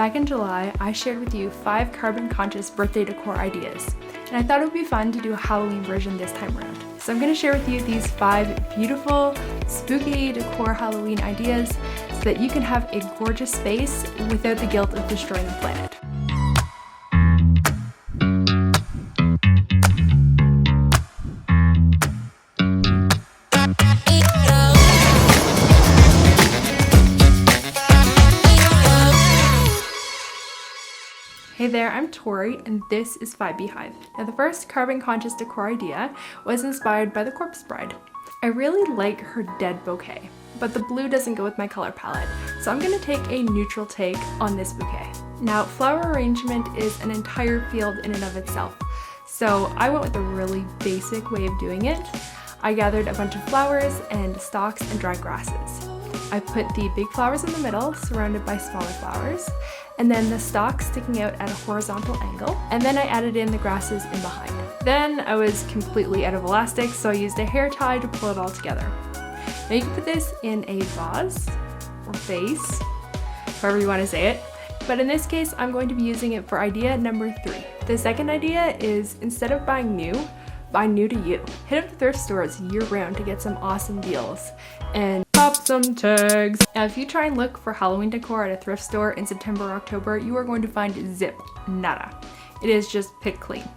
Back in July, I shared with you 5 carbon-conscious birthday decor ideas, and I thought it would be fun to do a Halloween version this time around. So I'm going to share with you these 5 beautiful, spooky decor Halloween ideas so that you can have a gorgeous space without the guilt of destroying the planet. Hey there, I'm Tori, and this is 5 Beehive. Now the first carbon-conscious decor idea was inspired by the Corpse Bride. I really like her dead bouquet, but the blue doesn't go with my color palette, so I'm going to take a neutral take on this bouquet. Now flower arrangement is an entire field in and of itself, so I went with a really basic way of doing it. I gathered a bunch of flowers and stalks and dried grasses. I put the big flowers in the middle, surrounded by smaller flowers, and then the stalks sticking out at a horizontal angle, and then I added in the grasses in behind. Then I was completely out of elastic, so I used a hair tie to pull it all together. Now you can put this in a vase, or vase, however you want to say it, but in this case I'm going to be using it for idea number 3. The second idea is, instead of buying new, buy new to you. Hit up the thrift stores year-round to get some awesome deals and pop some tags. Now if you try and look for Halloween decor at a thrift store in September or October, you are going to find zip, nada. It is just pick clean.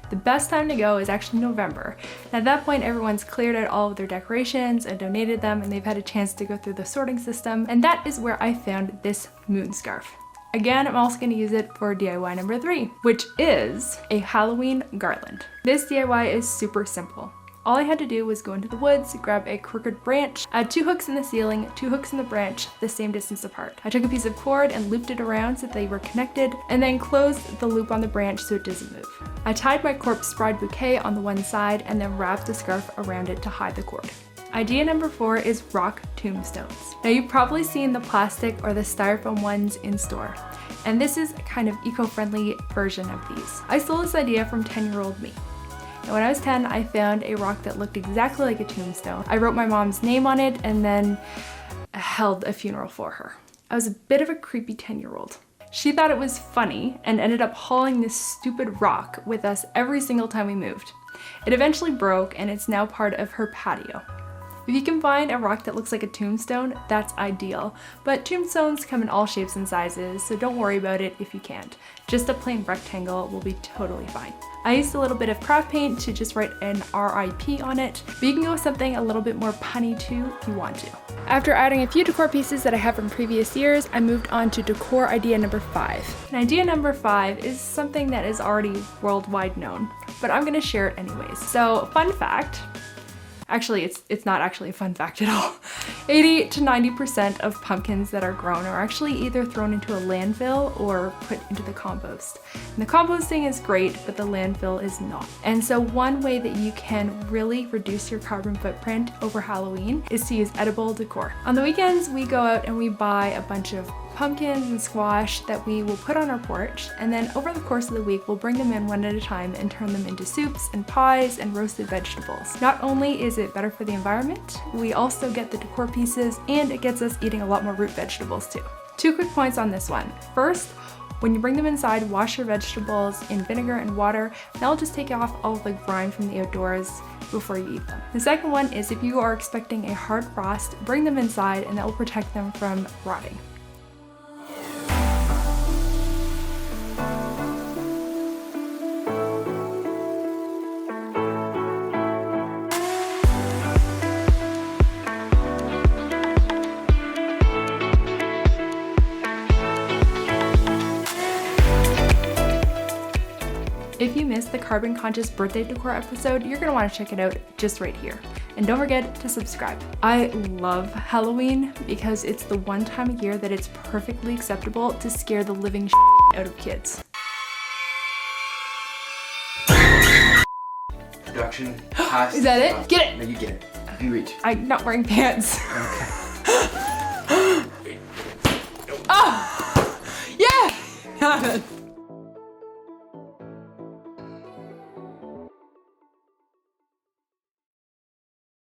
The best time to go is actually November. And at that point, everyone's cleared out all of their decorations and donated them, and they've had a chance to go through the sorting system. And that is where I found this moon scarf. Again, I'm also going to use it for DIY number 3, which is a Halloween garland. This DIY is super simple. All I had to do was go into the woods, grab a crooked branch, add 2 hooks in the ceiling, 2 hooks in the branch, the same distance apart. I took a piece of cord and looped it around so that they were connected, and then closed the loop on the branch so it doesn't move. I tied my Corpse Bride bouquet on the one side and then wrapped the scarf around it to hide the cord. Idea number 4 is rock tombstones. Now you've probably seen the plastic or the styrofoam ones in store, and this is a kind of eco-friendly version of these. I stole this idea from 10-year-old me. And when I was 10, I found a rock that looked exactly like a tombstone. I wrote my mom's name on it and then held a funeral for her. I was a bit of a creepy 10-year-old. She thought it was funny and ended up hauling this stupid rock with us every single time we moved. It eventually broke, and it's now part of her patio. If you can find a rock that looks like a tombstone, that's ideal, but tombstones come in all shapes and sizes, so don't worry about it if you can't. Just a plain rectangle will be totally fine. I used a little bit of craft paint to just write an RIP on it, but you can go with something a little bit more punny too if you want to. After adding a few decor pieces that I have from previous years, I moved on to decor idea number 5. And idea number 5 is something that is already worldwide known, but I'm going to share it anyways. So, fun fact. Actually, it's not actually a fun fact at all. 80 to 90% of pumpkins that are grown are actually either thrown into a landfill or put into the compost. And the composting is great, but the landfill is not. And so one way that you can really reduce your carbon footprint over Halloween is to use edible decor. On the weekends, we go out and we buy a bunch of pumpkins and squash that we will put on our porch, and then over the course of the week we'll bring them in one at a time and turn them into soups and pies and roasted vegetables. Not only is it better for the environment, we also get the decor pieces, and it gets us eating a lot more root vegetables too. 2 quick points on this one. First, when you bring them inside, wash your vegetables in vinegar and water. That'll just take off all of the grime from the outdoors before you eat them. The second one is, if you are expecting a hard frost, bring them inside and that will protect them from rotting. If you missed the carbon conscious birthday decor episode, you're gonna wanna check it out just right here. And don't forget to subscribe. I love Halloween because it's the one time a year that it's perfectly acceptable to scare the living out of kids. Production has Is that it? Get it! No, you get it. You reach. I'm not wearing pants. Okay. Oh! Yeah! Got it.